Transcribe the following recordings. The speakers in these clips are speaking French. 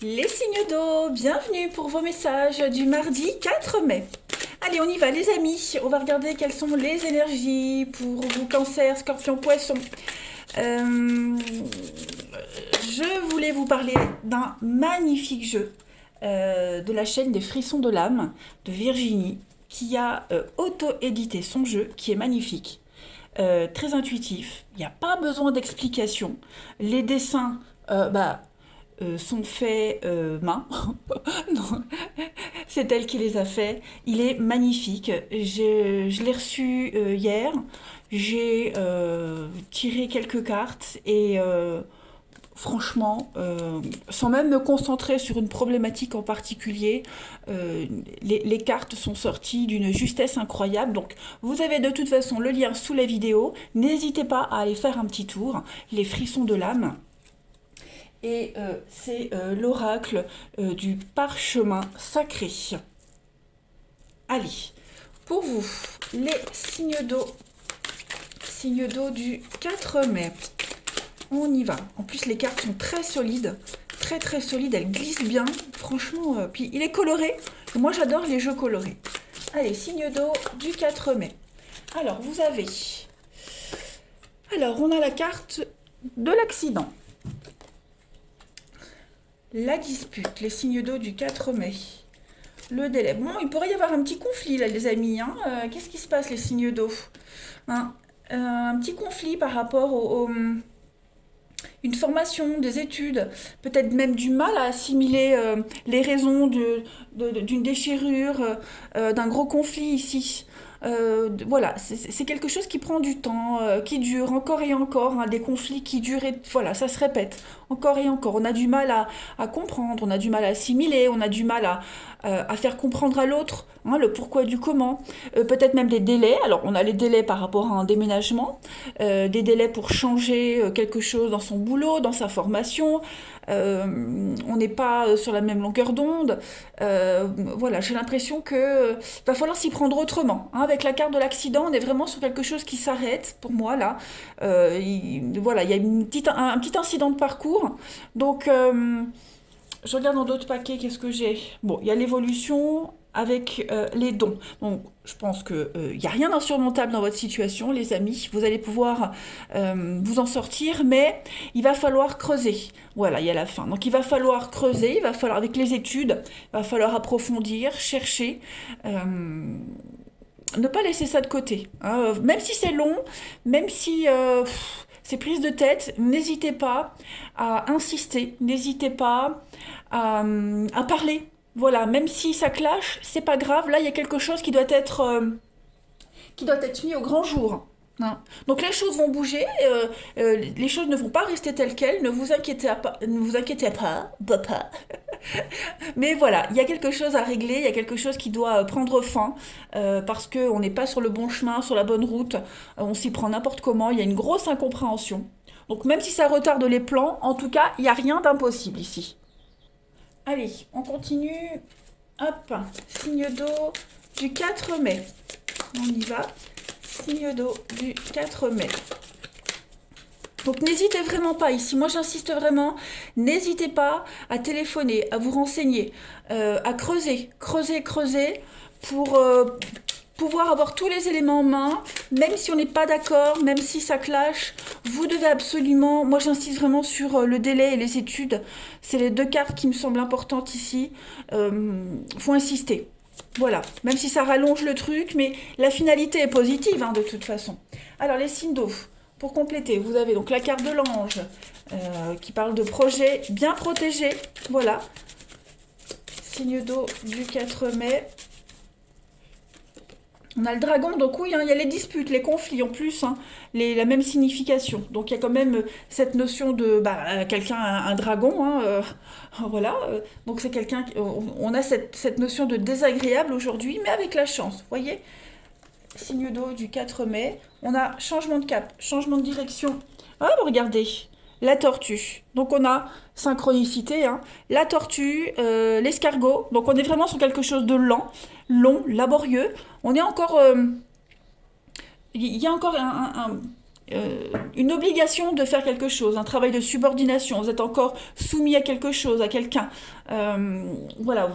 Les signes d'eau, bienvenue pour vos messages du mardi 4 mai. Allez, on y va les amis, on va regarder quelles sont les énergies pour vous cancer, scorpion, poisson. Je voulais vous parler d'un magnifique jeu de la chaîne des Frissons de l'âme de Virginie qui a auto-édité son jeu qui est magnifique. Très intuitif, il n'y a pas besoin d'explication. Les dessins, sont faits main. Non, c'est elle qui les a faits. Il est magnifique. Je l'ai reçu hier. J'ai tiré quelques cartes et franchement, sans même me concentrer sur une problématique en particulier, les cartes sont sorties d'une justesse incroyable. Donc, vous avez de toute façon le lien sous la vidéo. N'hésitez pas à aller faire un petit tour. Les frissons de l'âme. Et c'est l'oracle du parchemin sacré. Allez, pour vous, les signes d'eau du 4 mai. On y va. En plus, les cartes sont très solides, très très solides, elles glissent bien. Franchement, puis il est coloré. Moi, j'adore les jeux colorés. Allez, signe d'eau du 4 mai. Alors, vous avez... Alors, on a la carte de l'accident. La dispute, les signes d'eau du 4 mai. Le délai. Bon, il pourrait y avoir un petit conflit là, les amis. Hein. Qu'est-ce qui se passe, les signes d'eau, hein, un petit conflit par rapport une formation, des études, peut-être même du mal à assimiler les raisons d'une déchirure, d'un gros conflit ici. Voilà, c'est quelque chose qui prend du temps, qui dure encore et encore, hein, des conflits qui durent et voilà, ça se répète encore et encore. On a du mal à comprendre, on a du mal à assimiler, on a du mal à faire comprendre à l'autre hein, le pourquoi du comment. Peut-être même des délais. Alors, on a les délais par rapport à un déménagement, des délais pour changer quelque chose dans son boulot, dans sa formation. On n'est pas sur la même longueur d'onde. Voilà, j'ai l'impression que va falloir s'y prendre autrement. Hein. Avec la carte de l'accident, on est vraiment sur quelque chose qui s'arrête, pour moi, là. Voilà, il y a un petit incident de parcours. Donc, je regarde dans d'autres paquets, qu'est-ce que j'ai? Bon, il y a l'évolution avec les dons. Donc, je pense qu'il n'y a rien d'insurmontable dans votre situation, les amis. Vous allez pouvoir vous en sortir, mais il va falloir creuser. Voilà, il y a la fin. Donc, il va falloir creuser, il va falloir, avec les études, il va falloir approfondir, chercher. Ne pas laisser ça de côté. Hein. Même si c'est long, même si c'est prise de tête, n'hésitez pas à insister, n'hésitez pas à parler. Voilà, même si ça clash, c'est pas grave. Là, il y a quelque chose qui doit être mis au grand jour. Hein. Donc les choses vont bouger, les choses ne vont pas rester telles quelles. Ne vous inquiétez pas, papa. Mais voilà, il y a quelque chose à régler, il y a quelque chose qui doit prendre fin, parce qu'on n'est pas sur le bon chemin, sur la bonne route, on s'y prend n'importe comment, il y a une grosse incompréhension. Donc même si ça retarde les plans, en tout cas, il n'y a rien d'impossible ici. Allez, on continue. Hop, signe d'eau du 4 mai. On y va. Signe d'eau du 4 mai. Donc n'hésitez vraiment pas ici, moi j'insiste vraiment, n'hésitez pas à téléphoner, à vous renseigner, à creuser pour pouvoir avoir tous les éléments en main, même si on n'est pas d'accord, même si ça clash, vous devez absolument, moi j'insiste vraiment sur le délai et les études, c'est les deux cartes qui me semblent importantes ici, faut insister. Voilà, même si ça rallonge le truc, mais la finalité est positive hein, de toute façon. Alors les signes d'eau. Pour compléter, vous avez donc la carte de l'ange qui parle de projet bien protégé. Voilà. Signe d'eau du 4 mai. On a le dragon, donc oui, hein, il y a les disputes, les conflits en plus, hein, la même signification. Donc il y a quand même cette notion de quelqu'un, un dragon, hein, voilà. Donc c'est quelqu'un, on a cette notion de désagréable aujourd'hui, mais avec la chance, vous voyez. Signe d'eau du 4 mai. On a changement de cap, changement de direction. Ah, regardez, la tortue. Donc on a synchronicité, hein, la tortue, l'escargot. Donc on est vraiment sur quelque chose de lent, long, laborieux. On est encore... Il y a encore une obligation de faire quelque chose, un travail de subordination, vous êtes encore soumis à quelque chose, à quelqu'un. Voilà,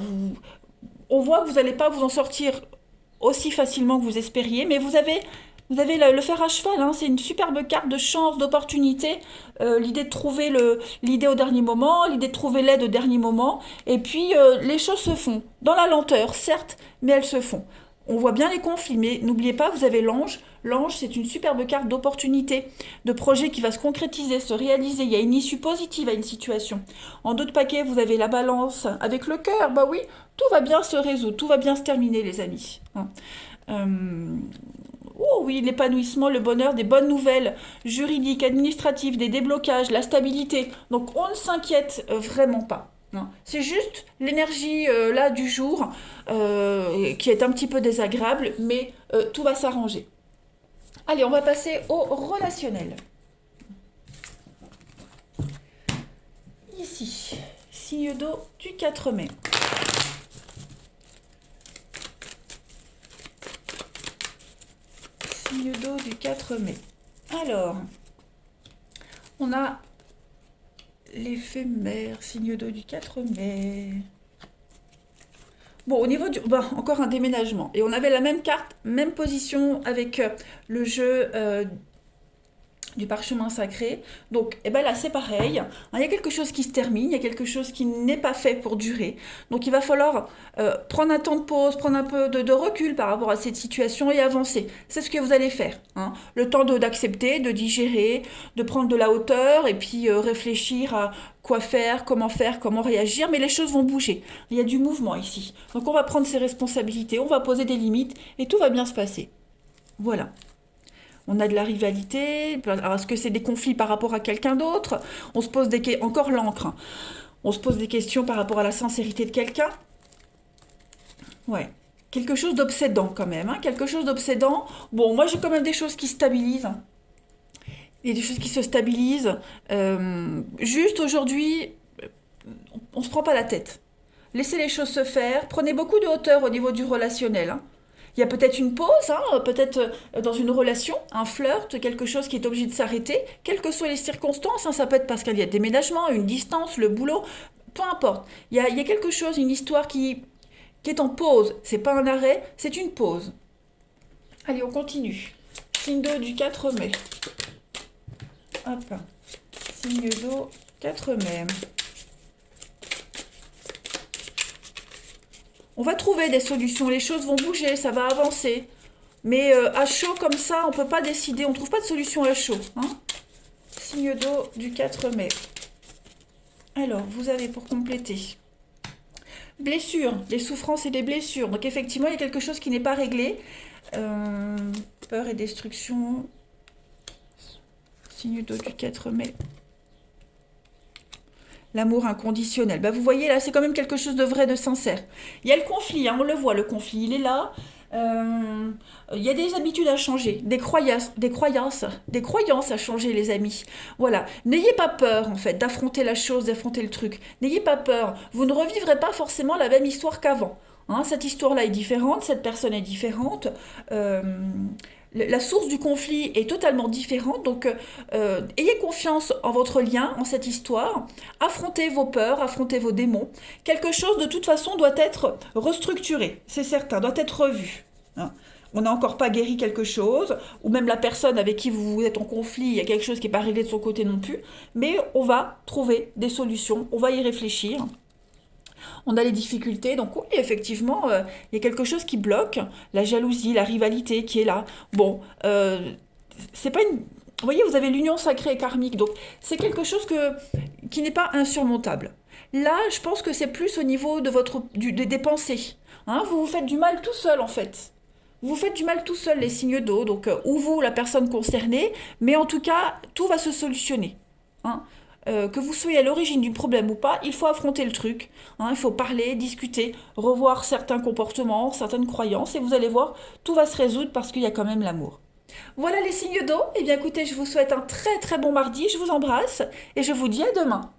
on voit que vous n'allez pas vous en sortir aussi facilement que vous espériez, mais vous avez le fer à cheval, hein, c'est une superbe carte de chance, d'opportunité, l'idée de trouver l'idée au dernier moment, l'idée de trouver l'aide au dernier moment, et puis les choses se font, dans la lenteur, certes, mais elles se font. On voit bien les conflits, mais n'oubliez pas, vous avez l'ange. L'ange, c'est une superbe carte d'opportunité, de projet qui va se concrétiser, se réaliser. Il y a une issue positive à une situation. En dos de paquet, vous avez la balance avec le cœur. Bah oui, tout va bien se résoudre, tout va bien se terminer, les amis. Hein. Oh oui, l'épanouissement, le bonheur, des bonnes nouvelles juridiques, administratives, des déblocages, la stabilité. Donc on ne s'inquiète vraiment pas. Non. C'est juste l'énergie là du jour qui est un petit peu désagréable, mais tout va s'arranger. Allez, on va passer au relationnel. Ici, signe d'eau du 4 mai. Signe d'eau du 4 mai. Alors, on a l'éphémère, signe d'eau du 4 mai. Bon, au niveau du... Bon, encore un déménagement. Et on avait la même carte, même position avec le jeu du parchemin sacré. Donc, eh ben là, c'est pareil. Il y a quelque chose qui se termine, il y a quelque chose qui n'est pas fait pour durer. Donc, il va falloir prendre un temps de pause, prendre un peu de recul par rapport à cette situation et avancer. C'est ce que vous allez faire. Hein. Le temps d'accepter, de digérer, de prendre de la hauteur et puis réfléchir à quoi faire, comment réagir. Mais les choses vont bouger. Il y a du mouvement ici. Donc, on va prendre ses responsabilités, on va poser des limites et tout va bien se passer. Voilà. On a de la rivalité. Alors, est-ce que c'est des conflits par rapport à quelqu'un d'autre? On se pose encore l'encre. Hein. On se pose des questions par rapport à la sincérité de quelqu'un. Ouais. Quelque chose d'obsédant quand même. Hein. Quelque chose d'obsédant. Bon, moi j'ai quand même des choses qui stabilisent. Il y a des choses qui se stabilisent. Juste aujourd'hui, on ne se prend pas la tête. Laissez les choses se faire. Prenez beaucoup de hauteur au niveau du relationnel. Hein. Il y a peut-être une pause, hein, peut-être dans une relation, un flirt, quelque chose qui est obligé de s'arrêter, quelles que soient les circonstances. Hein, ça peut être parce qu'il y a déménagement, une distance, le boulot, peu importe. Il y a quelque chose, une histoire qui est en pause. C'est pas un arrêt, c'est une pause. Allez, on continue. Signe d'eau du 4 mai. Hop. Signe d'eau 4 mai. On va trouver des solutions, les choses vont bouger, ça va avancer. Mais à chaud comme ça, on ne peut pas décider, on ne trouve pas de solution à chaud. Hein. Signe d'eau du 4 mai. Alors, vous avez pour compléter. Blessures, les souffrances et les blessures. Donc effectivement, il y a quelque chose qui n'est pas réglé. Peur et destruction. Signe d'eau du 4 mai. L'amour inconditionnel. Bah, vous voyez, là, c'est quand même quelque chose de vrai, de sincère. Il y a le conflit, hein, on le voit, le conflit, il est là. Il y a des habitudes à changer, des croyances à changer, les amis. Voilà. N'ayez pas peur, en fait, d'affronter la chose, d'affronter le truc. N'ayez pas peur. Vous ne revivrez pas forcément la même histoire qu'avant. Hein, cette histoire-là est différente, cette personne est différente. La source du conflit est totalement différente, donc ayez confiance en votre lien, en cette histoire, affrontez vos peurs, affrontez vos démons. Quelque chose de toute façon doit être restructuré, c'est certain, doit être revu. Hein. On n'a encore pas guéri quelque chose, ou même la personne avec qui vous êtes en conflit, il y a quelque chose qui n'est pas réglé de son côté non plus, mais on va trouver des solutions, on va y réfléchir. On a les difficultés, donc oui, effectivement, il y a quelque chose qui bloque, la jalousie, la rivalité qui est là. Bon, c'est pas une... Vous voyez, vous avez l'union sacrée et karmique, donc c'est quelque chose qui n'est pas insurmontable. Là, je pense que c'est plus au niveau de des pensées. Hein, vous vous faites du mal tout seul, en fait. Vous vous faites du mal tout seul, les signes d'eau, donc ou vous, la personne concernée, mais en tout cas, tout va se solutionner. Hein. Que vous soyez à l'origine du problème ou pas, il faut affronter le truc. Hein, il faut parler, discuter, revoir certains comportements, certaines croyances, et vous allez voir, tout va se résoudre parce qu'il y a quand même l'amour. Voilà les signes d'eau. Eh bien écoutez, je vous souhaite un très très bon mardi, je vous embrasse, et je vous dis à demain.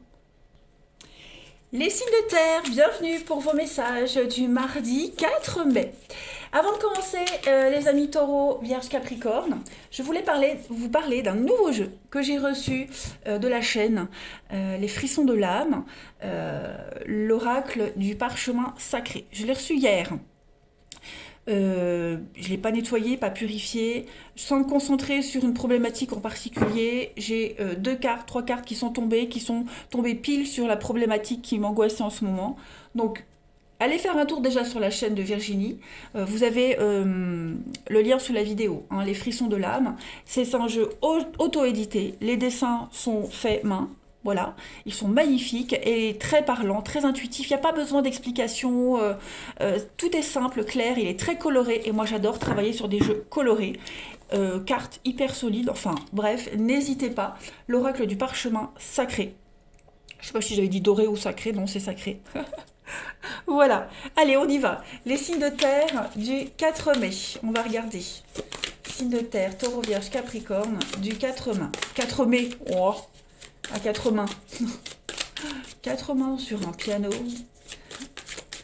Les signes de terre, bienvenue pour vos messages du mardi 4 mai. Avant de commencer, les amis taureaux, vierge, capricorne, je voulais vous parler d'un nouveau jeu que j'ai reçu de la chaîne, Les Frissons de l'âme, l'oracle du parchemin sacré. Je l'ai reçu hier. Je ne l'ai pas nettoyé, pas purifié. Sans me concentrer sur une problématique en particulier, j'ai trois cartes qui sont tombées pile sur la problématique qui m'angoissait en ce moment. Donc, allez faire un tour déjà sur la chaîne de Virginie. Vous avez le lien sous la vidéo, hein, Les Frissons de l'âme. C'est un jeu auto-édité. Les dessins sont faits main. Voilà, ils sont magnifiques et très parlants, très intuitifs. Il n'y a pas besoin d'explications. Tout est simple, clair. Il est très coloré et moi j'adore travailler sur des jeux colorés. Cartes hyper solides. Enfin, bref, n'hésitez pas. L'oracle du parchemin sacré. Je ne sais pas si j'avais dit doré ou sacré. Non, c'est sacré. Voilà, allez, on y va. Les signes de terre du 4 mai. On va regarder. Signes de terre, taureau, vierge, capricorne, du 4 mai. 4 mai, oh, à 4 mains. 4 mains sur un piano.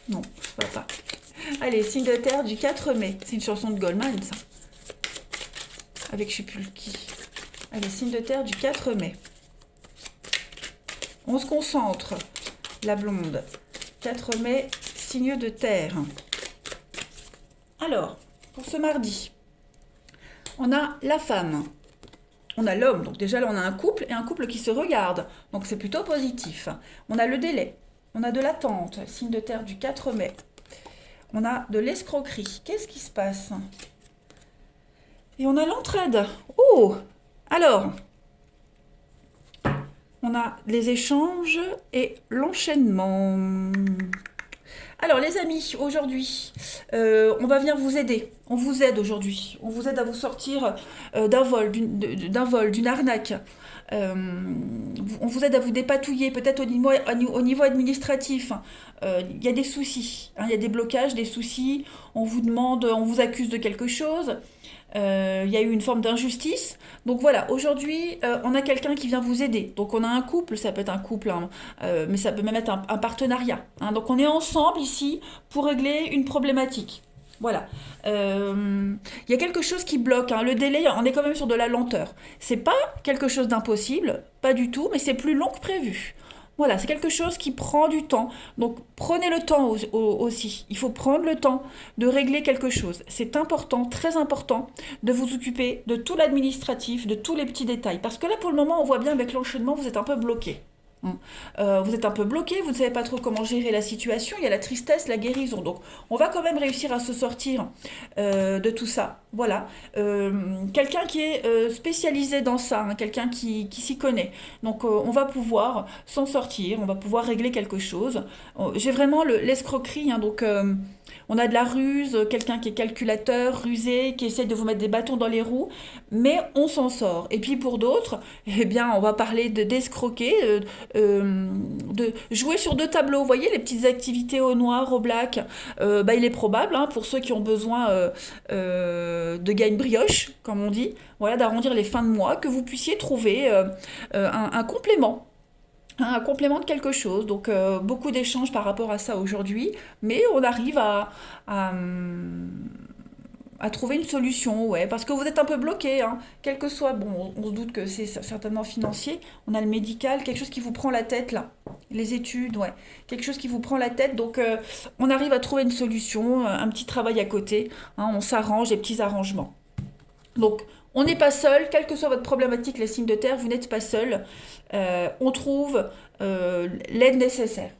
Non, ça va pas. Allez, signes de terre du 4 mai. C'est une chanson de Goldman, ça. Avec je sais plus qui. Allez, signes de terre du 4 mai. On se concentre. La blonde. 4 mai, signe de terre. Alors, pour ce mardi, on a la femme, on a l'homme, donc déjà là on a un couple et un couple qui se regarde, donc c'est plutôt positif. On a le délai, on a de l'attente, signe de terre du 4 mai. On a de l'escroquerie, qu'est-ce qui se passe? Et on a l'entraide. Oh! Alors, on a les échanges et l'enchaînement. Alors les amis, aujourd'hui, on va venir vous aider. On vous aide aujourd'hui. On vous aide à vous sortir d'un vol, d'une arnaque. On vous aide à vous dépatouiller, peut-être au niveau administratif. Il y a des soucis, hein, il y a des blocages, des soucis. On vous demande, on vous accuse de quelque chose. Il y a eu une forme d'injustice. Donc voilà, aujourd'hui, on a quelqu'un qui vient vous aider. Donc on a un couple, ça peut être un couple, hein, mais ça peut même être un partenariat. Hein. Donc on est ensemble ici pour régler une problématique. Voilà. Il y a quelque chose qui bloque. Hein. Le délai, on est quand même sur de la lenteur. C'est pas quelque chose d'impossible, pas du tout, mais c'est plus long que prévu. Voilà, c'est quelque chose qui prend du temps. Donc prenez le temps aussi. Il faut prendre le temps de régler quelque chose. C'est important, très important, de vous occuper de tout l'administratif, de tous les petits détails. Parce que là, pour le moment, on voit bien avec l'enchaînement, vous êtes un peu bloqué. Vous êtes un peu bloqué, vous ne savez pas trop comment gérer la situation, il y a la tristesse, la guérison. Donc on va quand même réussir à se sortir de tout ça. Voilà. Quelqu'un qui est spécialisé dans ça, hein, quelqu'un qui s'y connaît. Donc on va pouvoir s'en sortir, on va pouvoir régler quelque chose. J'ai vraiment l'escroquerie, hein, donc on a de la ruse, quelqu'un qui est calculateur, rusé, qui essaie de vous mettre des bâtons dans les roues, mais on s'en sort. Et puis pour d'autres, eh bien, on va parler d'escroquer, de jouer sur deux tableaux. Vous voyez, les petites activités au noir, au black, il est probable, hein, pour ceux qui ont besoin de gagne brioche, comme on dit, voilà, d'arrondir les fins de mois, que vous puissiez trouver un complément. Un complément de quelque chose, donc beaucoup d'échanges par rapport à ça aujourd'hui, mais on arrive à trouver une solution, ouais, parce que vous êtes un peu bloqué, hein, quel que soit, bon, on se doute que c'est certainement financier, on a le médical, quelque chose qui vous prend la tête là, les études, ouais, quelque chose qui vous prend la tête, donc on arrive à trouver une solution, un petit travail à côté, hein, on s'arrange, des petits arrangements. Donc, on n'est pas seul, quelle que soit votre problématique, les signes de terre, vous n'êtes pas seul. On trouve l'aide nécessaire.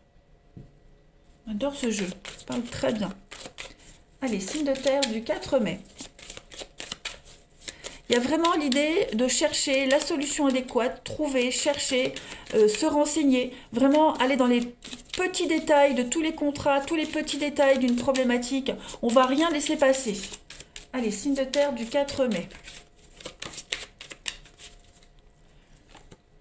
J'adore ce jeu, ça parle très bien. Allez, signes de terre du 4 mai. Il y a vraiment l'idée de chercher la solution adéquate, trouver, chercher, se renseigner, vraiment aller dans les petits détails de tous les contrats, tous les petits détails d'une problématique. On ne va rien laisser passer. Allez, signes de terre du 4 mai.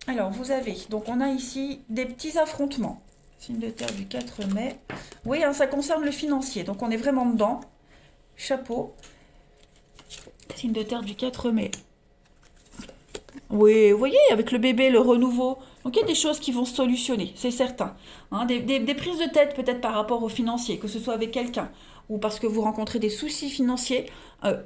Alors, vous avez, donc on a ici des petits affrontements. Signe de terre du 4 mai. Oui, hein, ça concerne le financier, donc on est vraiment dedans. Chapeau. Signe de terre du 4 mai. Oui, vous voyez, avec le bébé, le renouveau, Donc il y a des choses qui vont se solutionner, c'est certain. Hein, des prises de tête peut-être par rapport aux financiers, que ce soit avec quelqu'un ou parce que vous rencontrez des soucis financiers,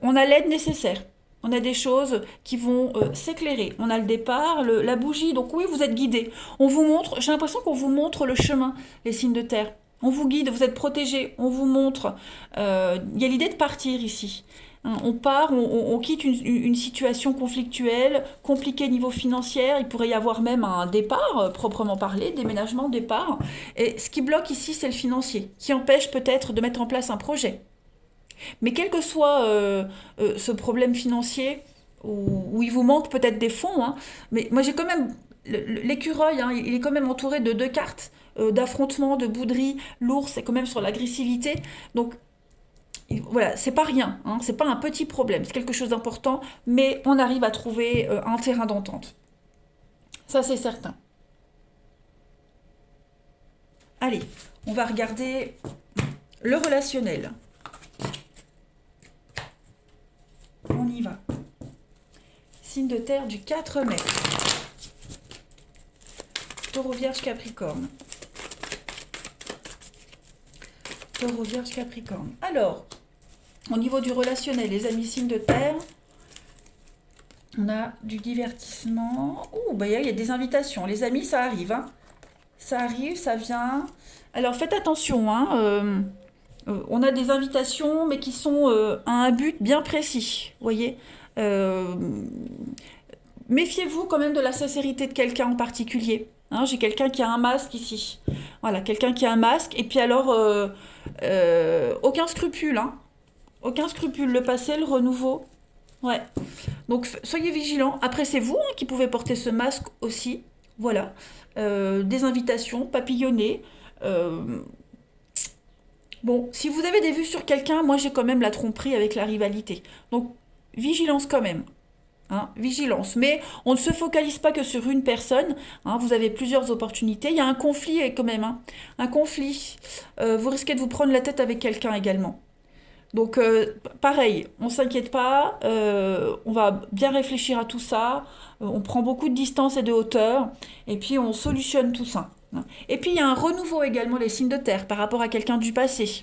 on a l'aide nécessaire. On a des choses qui vont s'éclairer. On a le départ, la bougie. Donc oui, vous êtes guidé. On vous montre, j'ai l'impression qu'on vous montre le chemin, les signes de terre. On vous guide, vous êtes protégé, on vous montre. Il y a l'idée de partir ici. Hein, on part, on quitte une situation conflictuelle, compliquée niveau financier. Il pourrait y avoir même un départ, proprement parlé, déménagement, départ. Et ce qui bloque ici, c'est le financier, qui empêche peut-être de mettre en place un projet. Mais quel que soit ce problème financier, où il vous manque peut-être des fonds, hein, mais moi j'ai quand même l'écureuil, hein, il est quand même entouré de deux cartes d'affrontement, de bouderie. L'ours est quand même sur l'agressivité. Donc voilà, c'est pas rien, hein, c'est pas un petit problème, c'est quelque chose d'important, mais on arrive à trouver un terrain d'entente. Ça c'est certain. Allez, on va regarder le relationnel. On y va. Signe de terre du 4 mai. Taureau, Vierge, Capricorne. Taureau, Vierge, Capricorne. Alors, au niveau du relationnel, les amis signes de terre, on a du divertissement. Ouh, bah il y a des invitations. Les amis, ça arrive, hein. Ça arrive, ça vient. Alors faites attention, hein. On a des invitations, mais qui sont à un but bien précis. Vous voyez. Euh, Méfiez-vous quand même de la sincérité de quelqu'un en particulier. Hein, j'ai quelqu'un qui a un masque ici. Voilà, quelqu'un qui a un masque. Et puis alors, aucun scrupule, hein. Aucun scrupule. Le passé, le renouveau. Ouais. Donc soyez vigilants. Après, c'est vous hein, qui pouvez porter ce masque aussi. Voilà. Des invitations, papillonner. Euh, Bon, si vous avez des vues sur quelqu'un, moi j'ai quand même la tromperie avec la rivalité. Donc, vigilance quand même. Hein, vigilance. Mais on ne se focalise pas que sur une personne. Hein, vous avez plusieurs opportunités. Il y a un conflit quand même. Hein, un conflit. Vous risquez de vous prendre la tête avec quelqu'un également. Donc, pareil, on ne s'inquiète pas. On va bien réfléchir à tout ça. On prend beaucoup de distance et de hauteur. Et puis, on solutionne tout ça. Hein. Et puis, il y a un renouveau également, les signes de terre, par rapport à quelqu'un du passé.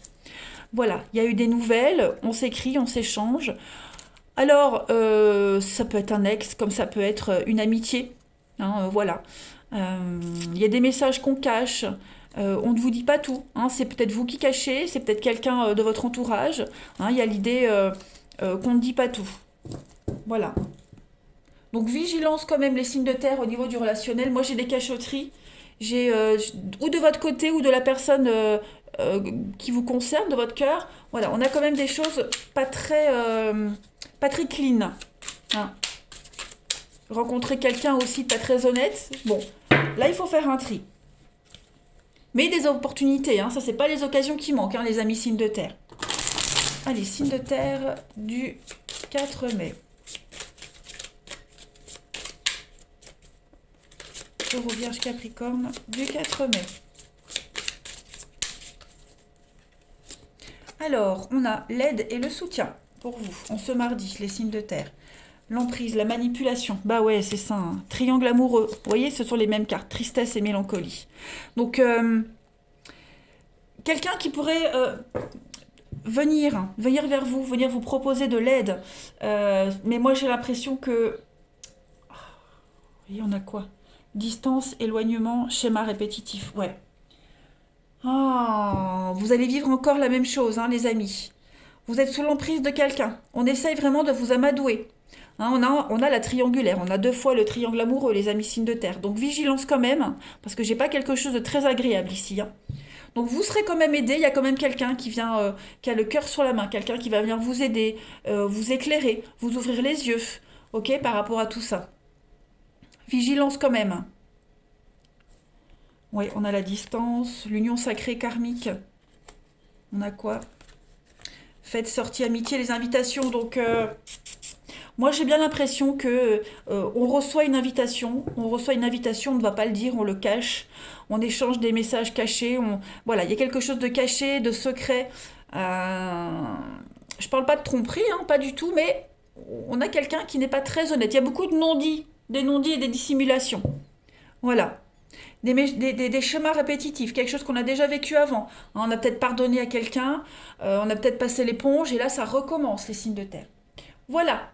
Voilà, il y a eu des nouvelles. On s'écrit, on s'échange. Alors, ça peut être un ex, comme ça peut être une amitié. Hein, voilà. Il y a des messages qu'on cache. On ne vous dit pas tout. Hein, c'est peut-être vous qui cachez, c'est peut-être quelqu'un de votre entourage. Hein, il y a l'idée qu'on ne dit pas tout. Voilà. Donc, vigilance quand même, les signes de terre au niveau du relationnel. Moi, j'ai des cachotteries. J'ai ou de votre côté ou de la personne euh, qui vous concerne, de votre cœur. Voilà, on a quand même des choses pas très clean. Hein. Rencontrer quelqu'un aussi pas très honnête. Bon, là il faut faire un tri. Mais des opportunités, hein, ça c'est pas les occasions qui manquent, hein, les amis signes de terre. Allez, signe de terre du 4 mai. Taureau, Vierge, Capricorne du 4 mai. Alors, on a l'aide et le soutien pour vous, en ce mardi, les signes de terre. L'emprise, la manipulation. Bah ouais, c'est ça. Hein. Triangle amoureux. Vous voyez, ce sont les mêmes cartes. Tristesse et mélancolie. Donc, quelqu'un qui pourrait venir vers vous, venir vous proposer de l'aide. Mais moi, j'ai l'impression que... Vous voyez, on a quoi? Distance, éloignement, schéma répétitif. Ouais. Ah, vous allez vivre encore la même chose, hein, les amis. Vous êtes sous l'emprise de quelqu'un. On essaye vraiment de vous amadouer. Hein, on a la triangulaire, on a deux fois le triangle amoureux, les amis signes de terre. Donc vigilance quand même, parce que j'ai pas quelque chose de très agréable ici. Hein. Donc vous serez quand même aidé, il y a quand même quelqu'un qui vient, qui a le cœur sur la main, quelqu'un qui va venir vous aider, vous éclairer, vous ouvrir les yeux, ok, par rapport à tout ça. Vigilance quand même. Oui, on a la distance, l'union sacrée karmique. On a quoi? Fête, sortie, amitié, les invitations. Donc, moi, j'ai bien l'impression que on reçoit une invitation. On reçoit une invitation, on ne va pas le dire, on le cache. On échange des messages cachés. Voilà, il y a quelque chose de caché, de secret. Je parle pas de tromperie, hein, pas du tout, mais on a quelqu'un qui n'est pas très honnête. Il y a beaucoup de non-dits, des non-dits et des dissimulations. Voilà. des schémas répétitifs, quelque chose qu'on a déjà vécu avant. On a peut-être pardonné à quelqu'un, on a peut-être passé l'éponge, et là, ça recommence, les signes de terre. Voilà.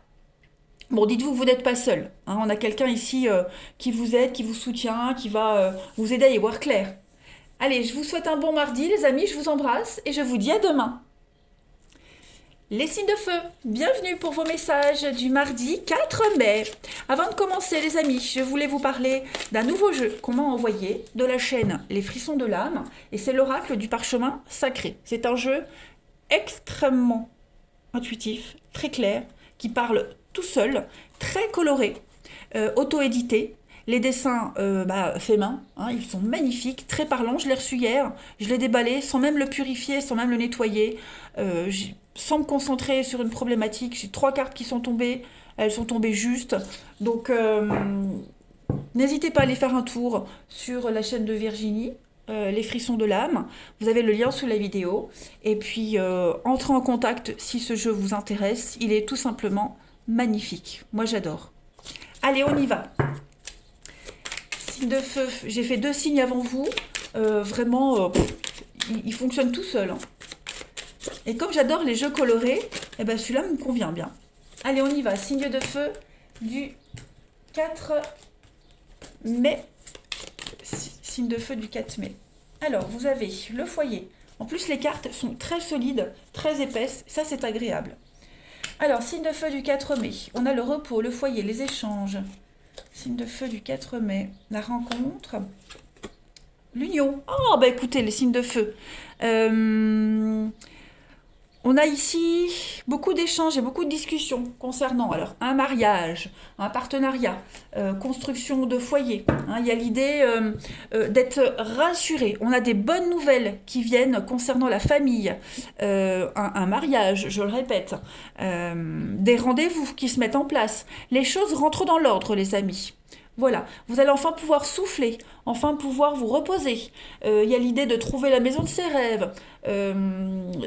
Bon, dites-vous que vous n'êtes pas seul, hein. On a quelqu'un ici qui vous aide, qui vous soutient, qui va vous aider à y voir clair. Allez, je vous souhaite un bon mardi, les amis, je vous embrasse et je vous dis à demain. Les signes de feu, bienvenue pour vos messages du mardi 4 mai. Avant de commencer les amis, je voulais vous parler d'un nouveau jeu qu'on m'a envoyé de la chaîne Les Frissons de l'âme et c'est l'oracle du parchemin sacré. C'est un jeu extrêmement intuitif, très clair, qui parle tout seul, très coloré, auto-édité. Les dessins faits main, hein, ils sont magnifiques, très parlants. Je l'ai reçu hier, je l'ai déballé sans même le purifier, sans même le nettoyer, sans me concentrer sur une problématique. J'ai 3 cartes qui sont tombées, elles sont tombées justes. Donc n'hésitez pas à aller faire un tour sur la chaîne de Virginie, Les Frissons de l'âme. Vous avez le lien sous la vidéo. Et puis entrez en contact si ce jeu vous intéresse. Il est tout simplement magnifique. Moi j'adore. Allez, on y va. De feu, j'ai fait 2 signes avant vous, vraiment, il fonctionne tout seul, hein. Et comme j'adore les jeux colorés, eh ben celui-là me convient bien. Allez, on y va, signe de feu du 4 mai, signe de feu du 4 mai. Alors, vous avez le foyer. En plus, les cartes sont très solides, très épaisses, ça c'est agréable. Alors, signe de feu du 4 mai, on a le repos, le foyer, les échanges. Signe de feu du 4 mai, la rencontre, l'union. Oh, bah écoutez, les signes de feu. On a ici beaucoup d'échanges et beaucoup de discussions concernant alors un mariage, un partenariat, construction de foyer, hein. Il y a l'idée d'être rassuré. On a des bonnes nouvelles qui viennent concernant la famille, un mariage, je le répète, des rendez-vous qui se mettent en place. Les choses rentrent dans l'ordre, les amis. Voilà, vous allez enfin pouvoir souffler, enfin pouvoir vous reposer. Il y a l'idée de trouver la maison de ses rêves.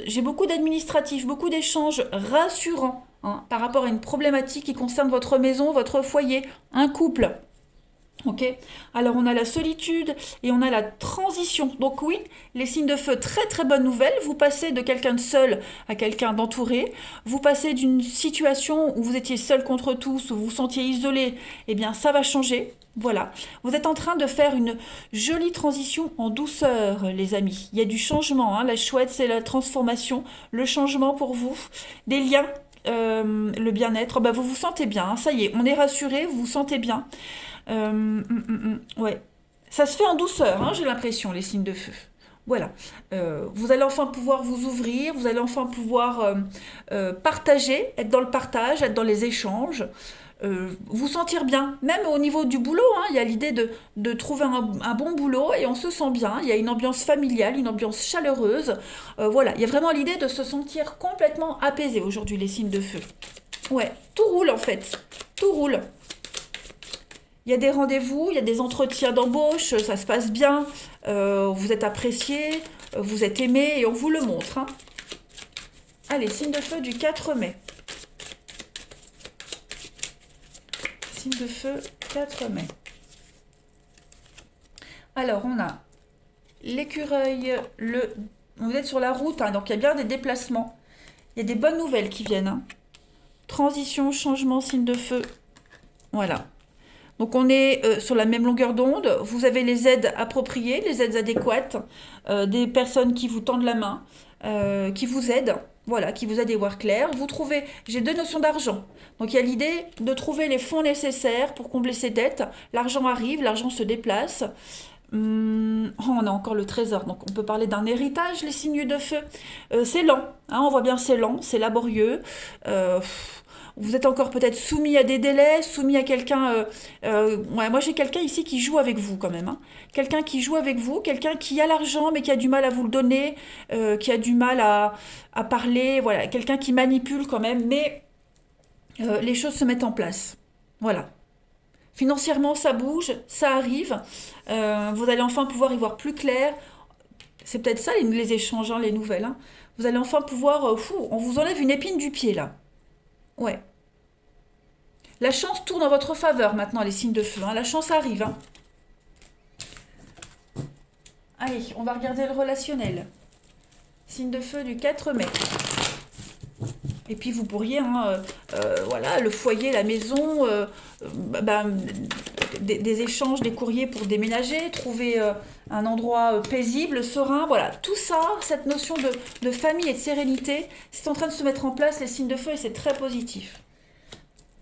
J'ai beaucoup d'administratifs, beaucoup d'échanges rassurants, hein, par rapport à une problématique qui concerne votre maison, votre foyer, un couple. Ok. Alors on a la solitude et on a la transition. Donc oui, les signes de feu, très très bonne nouvelle. Vous passez de quelqu'un de seul à quelqu'un d'entouré. Vous passez d'une situation où vous étiez seul contre tous, où vous vous sentiez isolé. Eh bien ça va changer. Voilà. Vous êtes en train de faire une jolie transition en douceur, les amis. Il y a du changement, hein. La chouette, c'est la transformation, le changement pour vous. Des liens. Le bien-être, bah vous vous sentez bien, hein. Ça y est, on est rassuré, vous vous sentez bien. Ouais. Ça se fait en douceur, hein, j'ai l'impression, les signes de feu. Voilà. Vous allez enfin pouvoir vous ouvrir, vous allez enfin pouvoir partager, être dans le partage, être dans les échanges, vous sentir bien. Même au niveau du boulot, hein, il y a l'idée de trouver un bon boulot et on se sent bien. Il y a une ambiance familiale, une ambiance chaleureuse. Voilà, il y a vraiment l'idée de se sentir complètement apaisé aujourd'hui, les signes de feu. Ouais, tout roule en fait. Tout roule. Il y a des rendez-vous, il y a des entretiens d'embauche, ça se passe bien, vous êtes apprécié, vous êtes aimé et on vous le montre, hein. Allez, signe de feu du 4 mai. Signe de feu 4 mai. Alors, on a l'écureuil, vous êtes sur la route, hein, donc il y a bien des déplacements. Il y a des bonnes nouvelles qui viennent, hein. Transition, changement, signe de feu. Voilà. Donc on est sur la même longueur d'onde, vous avez les aides appropriées, les aides adéquates, des personnes qui vous tendent la main, qui vous aident, voilà, qui vous aident à y voir clair. Vous trouvez, j'ai 2 notions d'argent, donc il y a l'idée de trouver les fonds nécessaires pour combler ses dettes. L'argent arrive, l'argent se déplace. On a encore le trésor, donc on peut parler d'un héritage, les signes de feu. C'est lent, hein, on voit bien c'est lent, c'est laborieux. Vous êtes encore peut-être soumis à des délais, soumis à quelqu'un... ouais, moi j'ai quelqu'un ici qui joue avec vous quand même, hein. Quelqu'un qui joue avec vous, quelqu'un qui a l'argent mais qui a du mal à vous le donner, qui a du mal à parler, voilà. Quelqu'un qui manipule quand même, mais les choses se mettent en place. Voilà. Financièrement, ça bouge, ça arrive. Vous allez enfin pouvoir y voir plus clair. C'est peut-être ça les échanges, hein, les nouvelles, hein. Vous allez enfin pouvoir... on vous enlève une épine du pied là. Ouais. La chance tourne en votre faveur maintenant, les signes de feu, hein. La chance arrive, hein. Allez, on va regarder le relationnel. Signe de feu du 4 mai. Et puis vous pourriez, hein, voilà, le foyer, la maison, des échanges, des courriers pour déménager, trouver un endroit paisible, serein, voilà. Tout ça, cette notion de famille et de sérénité, c'est en train de se mettre en place, les signes de feu, et c'est très positif.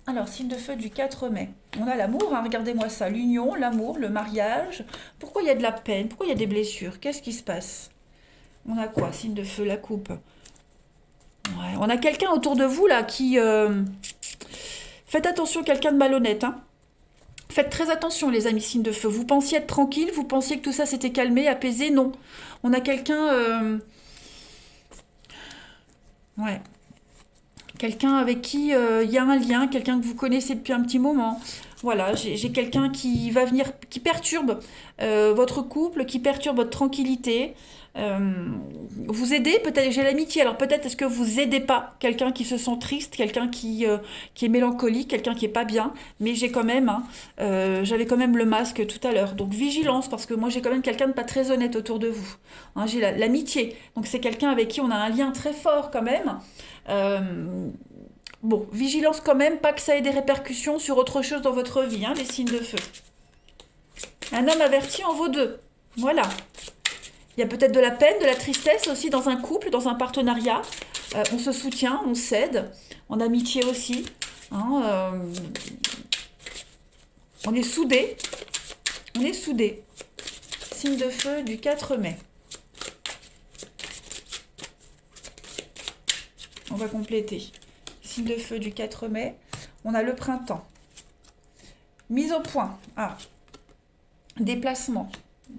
Alors, signe de feu du 4 mai. On a l'amour, hein, regardez-moi ça. L'union, l'amour, le mariage. Pourquoi il y a de la peine? Pourquoi il y a des blessures? Qu'est-ce qui se passe? On a quoi? Signe de feu, la coupe. Ouais, on a quelqu'un autour de vous là qui... Faites attention, quelqu'un de malhonnête. Hein. Faites très attention les amis signes de feu. Vous pensiez être tranquille, vous pensiez que tout ça s'était calmé, apaisé. Non. On a quelqu'un... Ouais. Quelqu'un avec qui il y a un lien, quelqu'un que vous connaissez depuis un petit moment. Voilà, j'ai quelqu'un qui va venir, qui perturbe votre couple, qui perturbe votre tranquillité. Vous aider, peut-être, j'ai l'amitié, alors peut-être est-ce que vous aidez pas quelqu'un qui se sent triste, quelqu'un qui est mélancolique, quelqu'un qui est pas bien, mais j'ai quand même, hein, j'avais quand même le masque tout à l'heure. Donc vigilance, parce que moi j'ai quand même quelqu'un de pas très honnête autour de vous. Hein, j'ai l'amitié, donc c'est quelqu'un avec qui on a un lien très fort quand même. Euh, bon, vigilance quand même, pas que ça ait des répercussions sur autre chose dans votre vie, hein, les signes de feu. Un homme averti en vaut deux. Voilà. Il y a peut-être de la peine, de la tristesse aussi dans un couple, dans un partenariat. On se soutient, on s'aide, en amitié aussi. Hein, on est soudés. On est soudés. Signe de feu du 4 mai. On va compléter. Signe de feu du 4 mai. On a le printemps. Mise au point. Ah. Déplacement.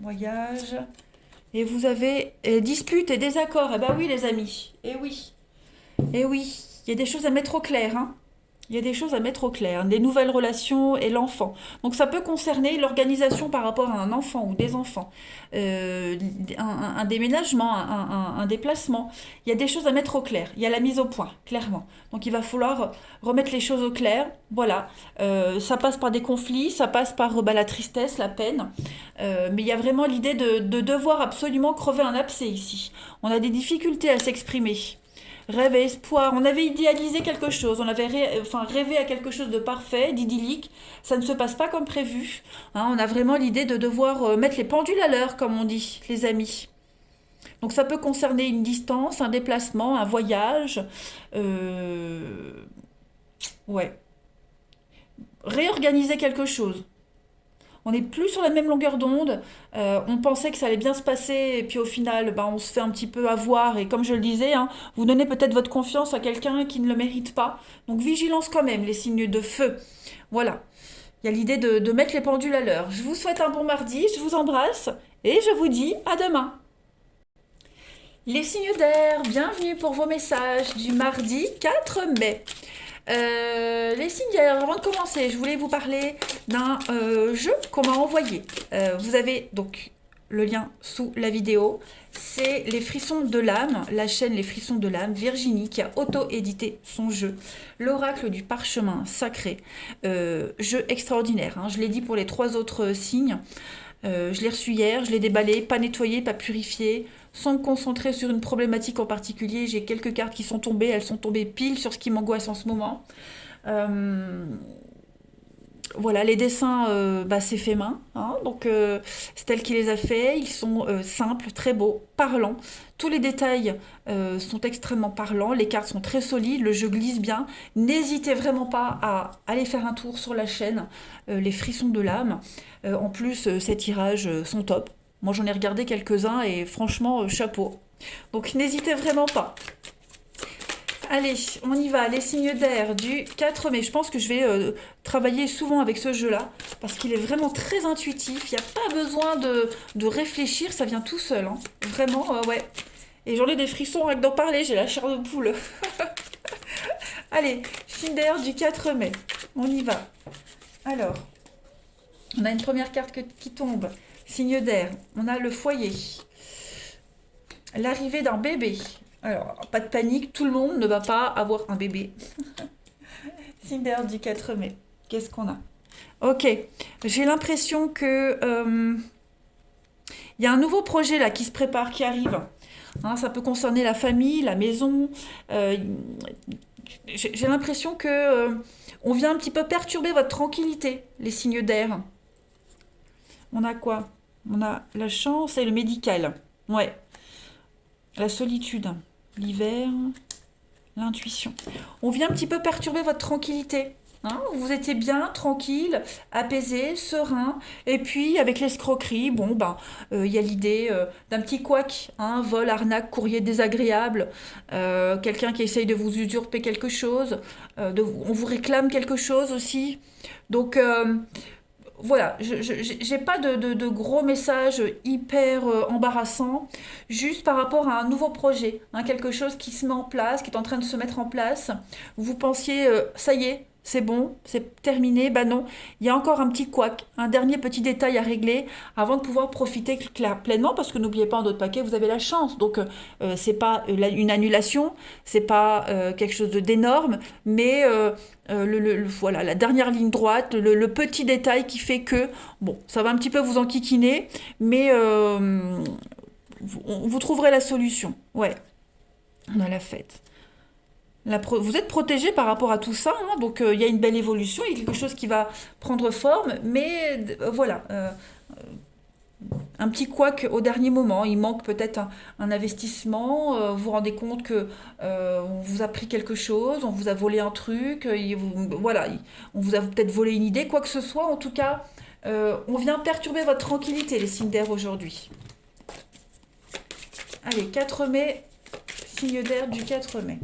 Voyage. Et vous avez disputes et désaccords. Eh ben oui, les amis. Eh oui. Eh oui. Il y a des choses à mettre au clair. Hein. Il y a des choses à mettre au clair. Des nouvelles relations et l'enfant. Donc ça peut concerner l'organisation par rapport à un enfant ou des enfants. Un déménagement, un déplacement. Il y a des choses à mettre au clair. Il y a la mise au point, clairement. Donc il va falloir remettre les choses au clair. Voilà. Ça passe par des conflits, ça passe par la tristesse, la peine. Mais il y a vraiment l'idée de devoir absolument crever un abcès ici. On a des difficultés à s'exprimer. Rêve et espoir. On avait idéalisé quelque chose, on avait rêvé à quelque chose de parfait, d'idyllique. Ça ne se passe pas comme prévu. Hein, on a vraiment l'idée de devoir mettre les pendules à l'heure, comme on dit, les amis. Donc ça peut concerner une distance, un déplacement, un voyage. Ouais. Réorganiser quelque chose. On n'est plus sur la même longueur d'onde. On pensait que ça allait bien se passer, et puis au final, on se fait un petit peu avoir. Et comme je le disais, hein, vous donnez peut-être votre confiance à quelqu'un qui ne le mérite pas. Donc vigilance quand même, les signes de feu. Voilà. Il y a l'idée de mettre les pendules à l'heure. Je vous souhaite un bon mardi, je vous embrasse, et je vous dis à demain. Les signes d'air, bienvenue pour vos messages du mardi 4 mai. Les signes d'air, avant de commencer, je voulais vous parler d'un jeu qu'on m'a envoyé. Vous avez donc le lien sous la vidéo. C'est Les Frissons de l'âme, la chaîne Les Frissons de l'âme, Virginie qui a auto-édité son jeu, l'oracle du parchemin sacré. Jeu extraordinaire, hein. Je l'ai dit pour les 3 autres signes. Je l'ai reçu hier, je l'ai déballé, pas nettoyé, pas purifié, sans me concentrer sur une problématique en particulier. J'ai quelques cartes qui sont tombées, elles sont tombées pile sur ce qui m'angoisse en ce moment. Voilà, les dessins, c'est fait main, hein, donc c'est elle qui les a faits. Ils sont simples, très beaux, parlants. Tous les détails sont extrêmement parlants. Les cartes sont très solides, le jeu glisse bien. N'hésitez vraiment pas à aller faire un tour sur la chaîne Les Frissons de l'âme. En plus, ces tirages sont top. Moi, j'en ai regardé quelques-uns et franchement, chapeau. Donc, n'hésitez vraiment pas. Allez, on y va, les signes d'air du 4 mai. Je pense que je vais travailler souvent avec ce jeu-là, parce qu'il est vraiment très intuitif. Il n'y a pas besoin de réfléchir, ça vient tout seul. Hein. Vraiment, ouais. Et j'en ai des frissons avec d'en parler, j'ai la chair de poule. Allez, signe d'air du 4 mai. On y va. Alors, on a une première carte qui tombe. Signe d'air. On a le foyer. L'arrivée d'un bébé. Alors, pas de panique, tout le monde ne va pas avoir un bébé. Signe d'air du 4 mai. Qu'est-ce qu'on a? Ok, j'ai l'impression que Il y a un nouveau projet là qui se prépare, qui arrive. Hein, ça peut concerner la famille, la maison. Euh, j'ai l'impression que on vient un petit peu perturber votre tranquillité, les signes d'air. On a quoi? On a la chance et le médical. Ouais, la solitude, l'hiver, l'intuition. On vient un petit peu perturber votre tranquillité. Hein, vous étiez bien, tranquille, apaisé, serein. Et puis, avec l'escroquerie, bon, ben, il y a l'idée d'un petit couac, hein, vol, arnaque, courrier désagréable, quelqu'un qui essaye de vous usurper quelque chose, on vous réclame quelque chose aussi. Donc, voilà, j'ai pas de gros messages hyper embarrassants, juste par rapport à un nouveau projet, hein, quelque chose qui se met en place, qui est en train de se mettre en place. Vous pensiez, ça y est, c'est bon, c'est terminé. Bah non, il y a encore un petit couac, un dernier petit détail à régler avant de pouvoir profiter pleinement, parce que n'oubliez pas, en d'autres paquets, vous avez la chance. Donc, c'est pas une annulation, c'est pas quelque chose d'énorme, mais voilà, la dernière ligne droite, le petit détail qui fait que, bon, ça va un petit peu vous enquiquiner, mais vous trouverez la solution. Ouais, on a la fête. Vous êtes protégé par rapport à tout ça, hein, donc il y a une belle évolution, il y a quelque chose qui va prendre forme, mais voilà, un petit couac au dernier moment, il manque peut-être un investissement, vous vous rendez compte que on vous a pris quelque chose, on vous a volé un truc, voilà, on vous a peut-être volé une idée, quoi que ce soit, en tout cas, on vient perturber votre tranquillité, les signes d'air aujourd'hui. Allez, 4 mai, signe d'air du 4 mai.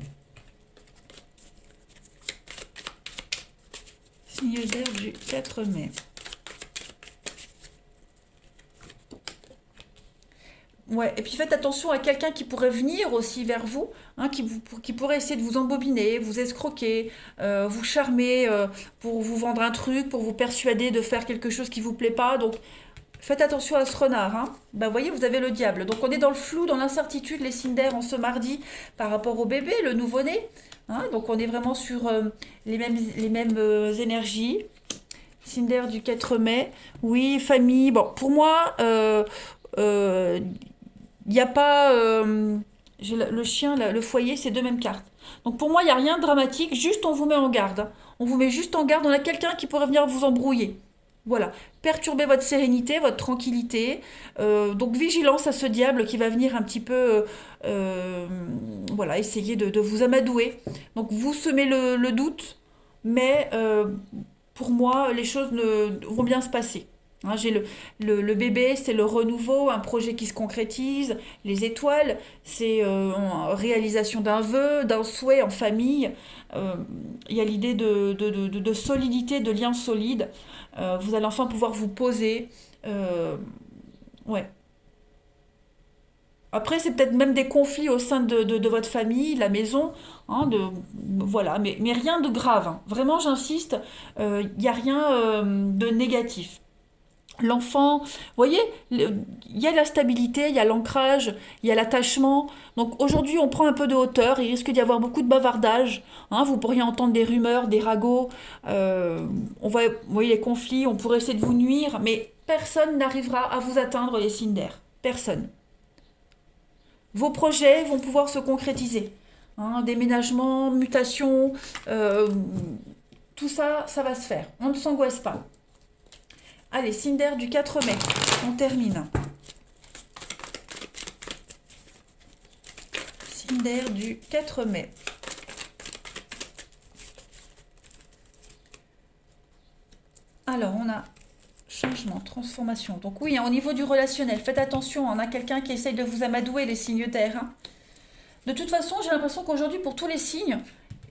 Signe d'air du 4 mai. Ouais, et puis faites attention à quelqu'un qui pourrait venir aussi vers vous, hein, qui pourrait essayer de vous embobiner, vous escroquer, vous charmer pour vous vendre un truc, pour vous persuader de faire quelque chose qui vous plaît pas. Donc faites attention à ce renard. Hein. Bah, voyez, vous avez le diable. Donc on est dans le flou, dans l'incertitude, les signes d'air en ce mardi par rapport au bébé, le nouveau-né. Hein. Donc on est vraiment sur les mêmes énergies. Signe d'air du 4 mai. Oui, famille. Bon, pour moi, euh, il n'y a pas. Le chien, le foyer, c'est deux mêmes cartes. Donc pour moi, il n'y a rien de dramatique, juste on vous met en garde. Hein. On vous met juste en garde, on a quelqu'un qui pourrait venir vous embrouiller. Voilà, perturber votre sérénité, votre tranquillité. Donc vigilance à ce diable qui va venir un petit peu, voilà, essayer de vous amadouer. Donc vous semez le doute, mais pour moi, les choses vont bien se passer. Hein, j'ai le bébé, c'est le renouveau, un projet qui se concrétise. Les étoiles, c'est réalisation d'un vœu, d'un souhait en famille. Euh, Il y a l'idée de solidité, de lien solide. Vous allez enfin pouvoir vous poser. Euh, ouais. Après, c'est peut-être même des conflits au sein de votre famille, la maison, hein, voilà, mais rien de grave. Hein. Vraiment, j'insiste, il n'y a rien de négatif. L'enfant, vous voyez, il y a la stabilité, il y a l'ancrage, il y a l'attachement. Donc aujourd'hui, on prend un peu de hauteur, il risque d'y avoir beaucoup de bavardage. Hein, vous pourriez entendre des rumeurs, des ragots. Vous voyez les conflits, on pourrait essayer de vous nuire, mais personne n'arrivera à vous atteindre, les signes d'air. Personne. Vos projets vont pouvoir se concrétiser. Hein, déménagement, mutation, tout ça, ça va se faire. On ne s'angoisse pas. Allez, signe d'air du 4 mai. On termine. Signe d'air du 4 mai. Alors, on a changement, transformation. Donc oui, hein, au niveau du relationnel, faites attention. On a quelqu'un qui essaye de vous amadouer, les signes d'air. Hein. De toute façon, j'ai l'impression qu'aujourd'hui, pour tous les signes,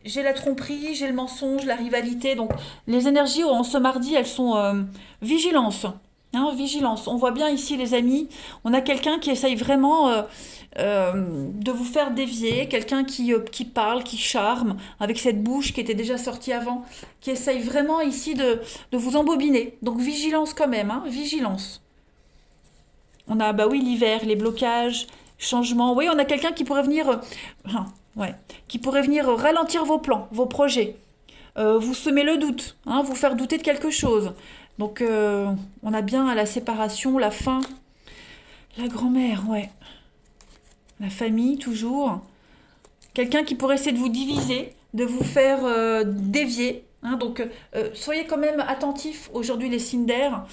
j'ai la tromperie, j'ai le mensonge, la rivalité. Donc, les énergies en ce mardi, elles sont vigilance. Hein, vigilance. On voit bien ici, les amis, on a quelqu'un qui essaye vraiment de vous faire dévier, quelqu'un qui parle, qui charme, avec cette bouche qui était déjà sortie avant, qui essaye vraiment ici de vous embobiner. Donc, vigilance quand même, hein, vigilance. On a, bah oui, l'hiver, les blocages, changements. Oui, on a quelqu'un qui pourrait venir, ouais, qui pourrait venir ralentir vos plans, vos projets, vous semer le doute, hein, vous faire douter de quelque chose. Donc, on a bien la séparation, La grand-mère, ouais. La famille, toujours. Quelqu'un qui pourrait essayer de vous diviser, de vous faire dévier. Hein. Donc, soyez quand même attentifs aujourd'hui, les signes d'air.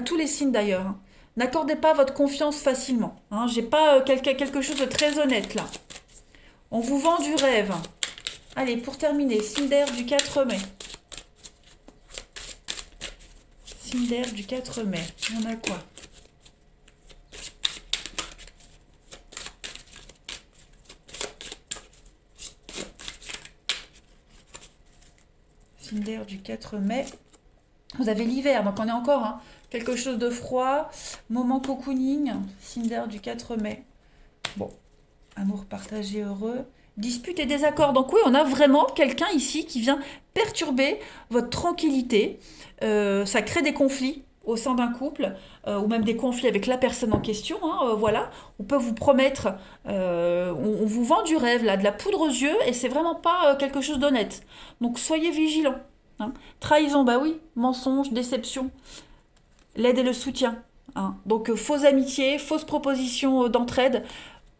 Tous les signes d'ailleurs. Hein. N'accordez pas votre confiance facilement. Hein. J'ai pas quelque chose de très honnête là. On vous vend du rêve. Allez, pour terminer, signe d'air du 4 mai. Signe d'air du 4 mai. On a quoi? Signe d'air du 4 mai. Vous avez l'hiver, donc on est encore hein, quelque chose de froid. Moment cocooning, signe d'air du 4 mai. Bon, amour partagé heureux. Dispute et désaccord. Donc oui, on a vraiment quelqu'un ici qui vient perturber votre tranquillité. Ça crée des conflits au sein d'un couple, ou même des conflits avec la personne en question. Hein, voilà, on peut vous promettre, on vous vend du rêve, là, de la poudre aux yeux, et c'est vraiment pas quelque chose d'honnête. Donc soyez vigilants. Hein. Trahison, bah oui, mensonge, déception, l'aide et le soutien. Hein. Donc fausses amitiés, fausses propositions d'entraide.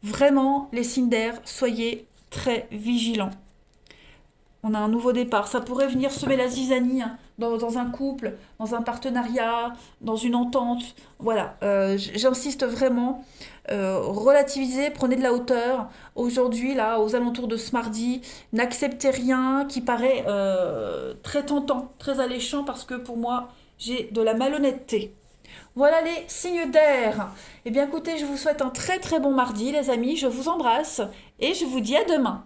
Vraiment, les signes d'air, soyez très vigilants. On a un nouveau départ. Ça pourrait venir semer la zizanie hein, dans un couple, dans un partenariat, dans une entente. Voilà, j'insiste vraiment. Relativisez, prenez de la hauteur. Aujourd'hui, là, aux alentours de ce mardi, n'acceptez rien qui paraît très tentant, très alléchant, parce que pour moi, j'ai de la malhonnêteté. Voilà les signes d'air. Eh bien écoutez, je vous souhaite un très très bon mardi les amis, je vous embrasse et je vous dis à demain.